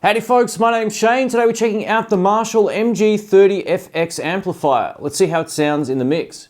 Howdy folks, my name's Shane. Today we're checking out the Marshall MG30GFX amplifier. Let's see how it sounds in the mix.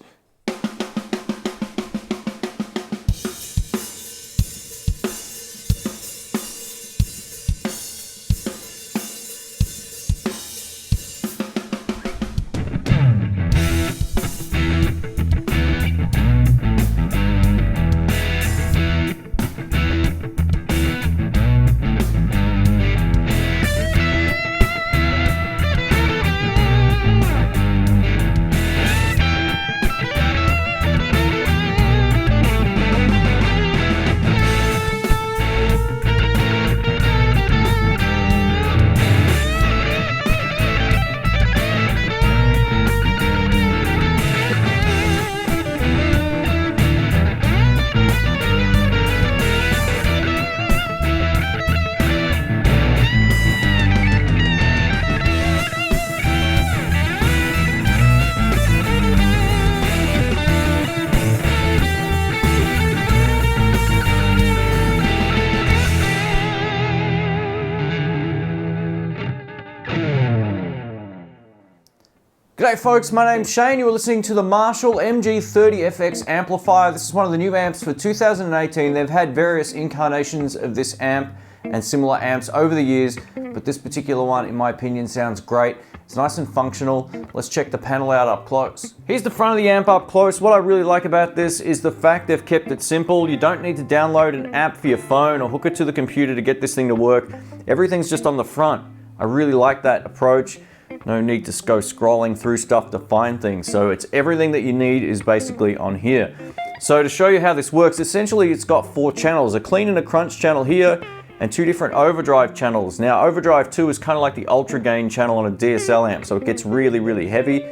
G'day folks, my name's Shane. You are listening to the Marshall MG30GFX amplifier. This is one of the new amps for 2018. They've had various incarnations of this amp and similar amps over the years, but this particular one, in my opinion, sounds great. It's nice and functional. Let's check the panel out up close. Here's the front of the amp up close. What I really like about this is the fact they've kept it simple. You don't need to download an app for your phone or hook it to the computer to get this thing to work. Everything's just on the front. I really like that approach. No need to go scrolling through stuff to find things. So it's everything that you need is basically on here. So to show you how this works, essentially it's got 4 channels, a clean and a crunch channel here, and 2 different overdrive channels. Now overdrive 2 is kind of like the ultra gain channel on a DSL amp, so it gets really, really heavy.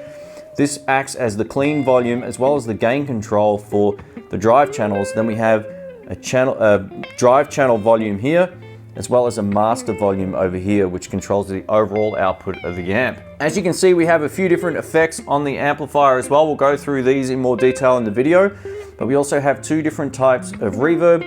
This acts as the clean volume as well as the gain control for the drive channels. Then we have a drive channel volume here, as well as a master volume over here, which controls the overall output of the amp. As you can see, we have a few different effects on the amplifier as well. We'll go through these in more detail in the video, but we also have 2 different types of reverb.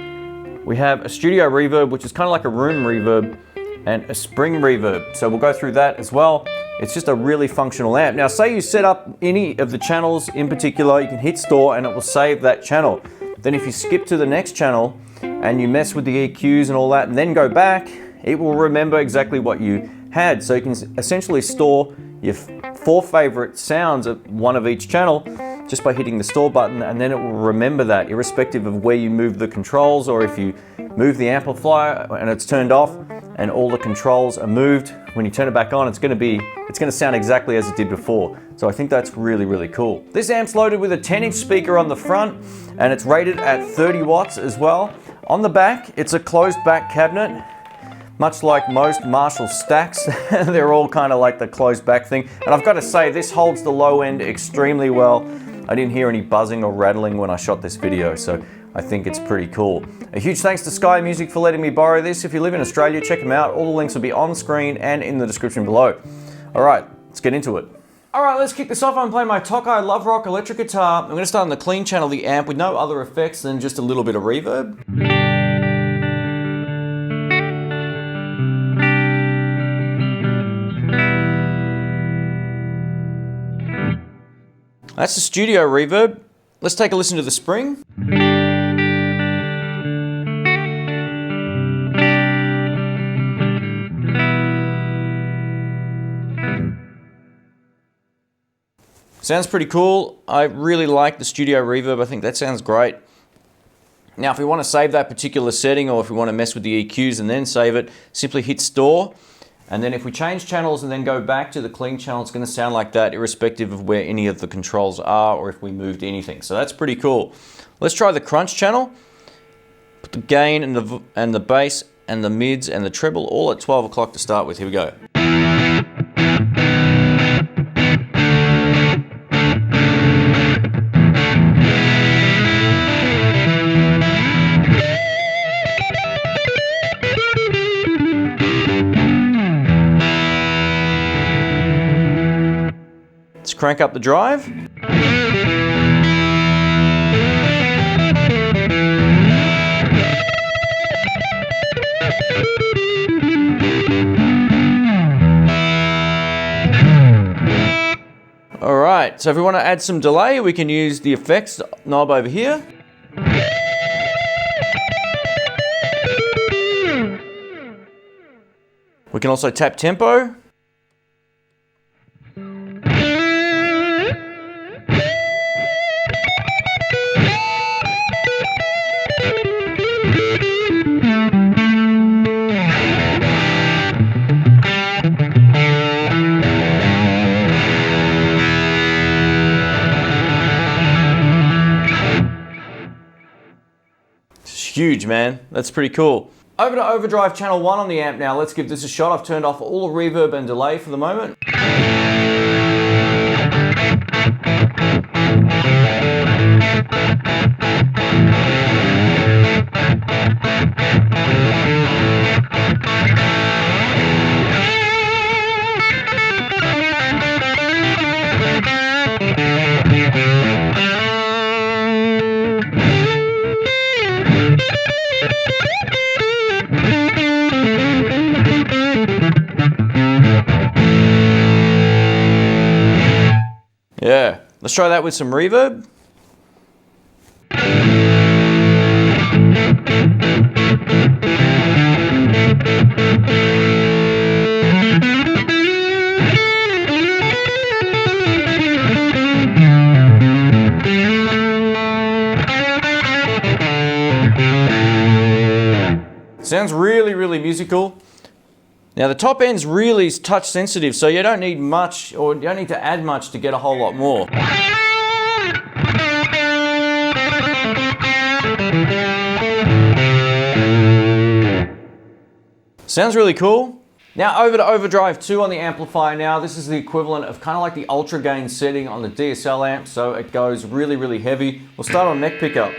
We have a studio reverb, which is kind of like a room reverb, and a spring reverb. So we'll go through that as well. It's just a really functional amp. Now, say you set up any of the channels in particular, you can hit store and it will save that channel. Then if you skip to the next channel, and you mess with the EQs and all that and then go back, it will remember exactly what you had. So you can essentially store your 4 favorite sounds of one of each channel just by hitting the store button, and then it will remember that irrespective of where you move the controls, or if you move the amplifier and it's turned off and all the controls are moved, when you turn it back on, it's going to sound exactly as it did before. So I think that's really, really cool. This amp's loaded with a 10-inch speaker on the front, and it's rated at 30 watts as well. On the back, it's a closed back cabinet, much like most Marshall stacks. They're all kind of like the closed back thing. And I've got to say, this holds the low end extremely well. I didn't hear any buzzing or rattling when I shot this video, so I think it's pretty cool. A huge thanks to Sky Music for letting me borrow this. If you live in Australia, check them out. All the links will be on screen and in the description below. All right, let's get into it. All right, let's kick this off. I'm playing my Tokai Love Rock electric guitar. I'm going to start on the clean channel of the amp with no other effects than just a little bit of reverb. That's the studio reverb. Let's take a listen to the spring. Sounds pretty cool. I really like the studio reverb. I think that sounds great. Now, if we want to save that particular setting, or if we want to mess with the EQs and then save it, simply hit store. And then if we change channels and then go back to the clean channel, it's going to sound like that, irrespective of where any of the controls are or if we moved anything. So that's pretty cool. Let's try the crunch channel. Put the gain and the bass and the mids and the treble all at 12 o'clock to start with. Here we go. Let's crank up the drive. right, so if we want to add some delay, we can use the effects knob over here. We can also tap tempo. Huge, man. That's pretty cool. Over to Overdrive Channel 1 on the amp now. Let's give this a shot. I've turned off all the reverb and delay for the moment. Yeah, let's try that with some reverb. Sounds really, really musical. Now the top end's really touch sensitive, so you don't need much, or you don't need to add much to get a whole lot more. Sounds really cool. Now over to Overdrive 2 on the amplifier now. This is the equivalent of kind of like the ultra gain setting on the DSL amp, so it goes really, really heavy. We'll start on neck pickup.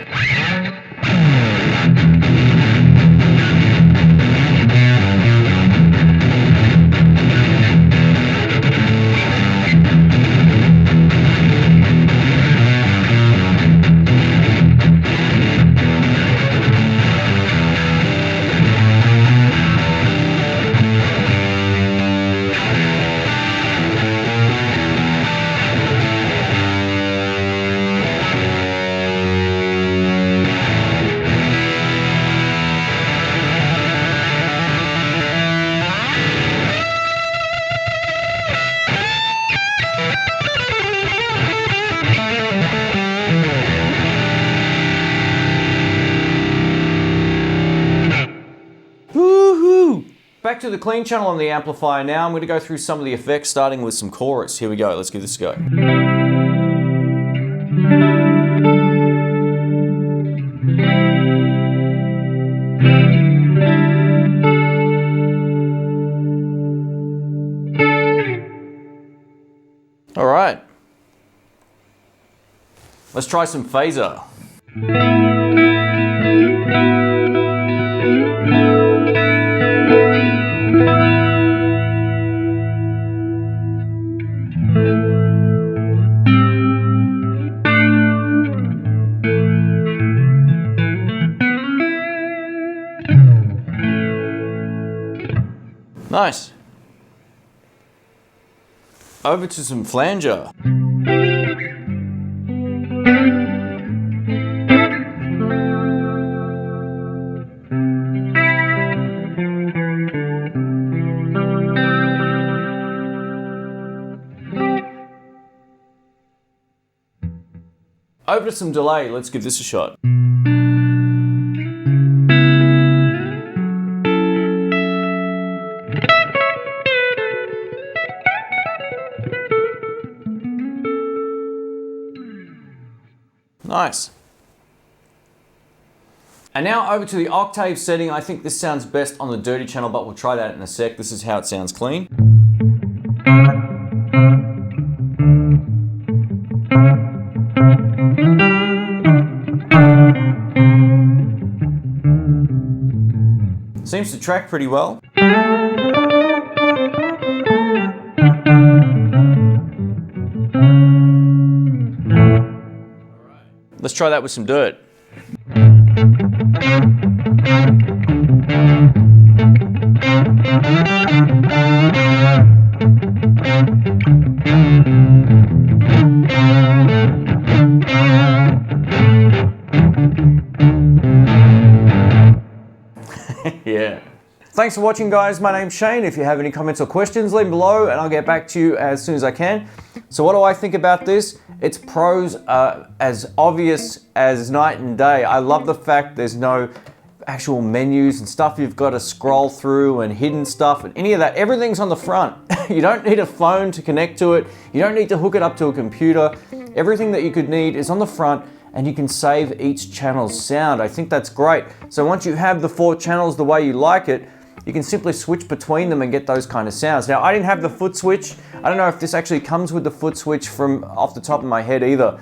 Back to the clean channel on the amplifier now. I'm going to go through some of the effects, starting with some chorus. Here we go. Let's give this a go. All right. Let's try some phaser. Nice. Over to some flanger. Over to some delay. Let's give this a shot. Nice. And now over to the octave setting. I think this sounds best on the dirty channel, but we'll try that in a sec. This is how it sounds clean. Seems to track pretty well. Let's try that with some dirt. Thanks for watching, guys. My name's Shane. If you have any comments or questions, leave them below and I'll get back to you as soon as I can. So what do I think about this? Its pros are as obvious as night and day. I love the fact there's no actual menus and stuff you've got to scroll through and hidden stuff and any of that. Everything's on the front. You don't need a phone to connect to it. You don't need to hook it up to a computer. Everything that you could need is on the front, and you can save each channel's sound. I think that's great. So once you have the 4 channels the way you like it, you can simply switch between them and get those kind of sounds. Now, I didn't have the foot switch. I don't know if this actually comes with the foot switch from off the top of my head either,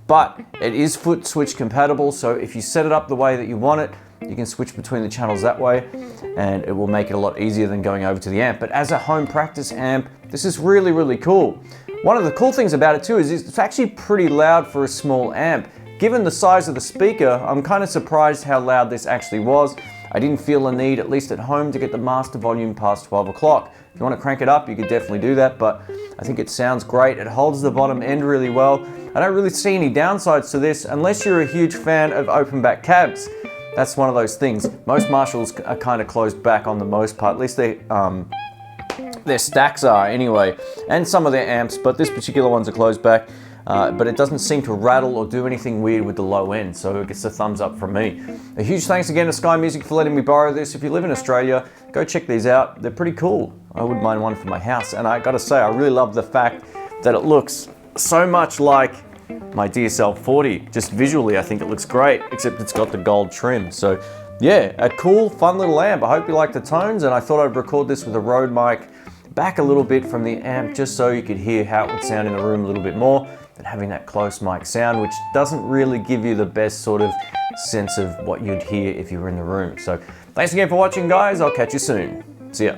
but it is foot switch compatible. So if you set it up the way that you want it, you can switch between the channels that way, and it will make it a lot easier than going over to the amp. But as a home practice amp, this is really, really cool. One of the cool things about it too is it's actually pretty loud for a small amp. Given the size of the speaker, I'm kind of surprised how loud this actually was. I didn't feel a need, at least at home, to get the master volume past 12 o'clock. If you want to crank it up, you could definitely do that, but I think it sounds great. It holds the bottom end really well. I don't really see any downsides to this unless you're a huge fan of open back cabs. That's one of those things. Most Marshalls are kind of closed back on the most part, at least their stacks are anyway, and some of their amps, but this particular one's a closed back. But it doesn't seem to rattle or do anything weird with the low end, so it gets a thumbs up from me. A huge thanks again to Sky Music for letting me borrow this. If you live in Australia, go check these out. They're pretty cool. I wouldn't mind one for my house, and I gotta say, I really love the fact that it looks so much like my DSL 40. Just visually, I think it looks great, except it's got the gold trim. So yeah, a cool, fun little amp. I hope you like the tones, and I thought I'd record this with a Rode mic back a little bit from the amp, just so you could hear how it would sound in the room a little bit more than having that close mic sound, which doesn't really give you the best sort of sense of what you'd hear if you were in the room. So thanks again for watching, guys. I'll catch you soon. See ya.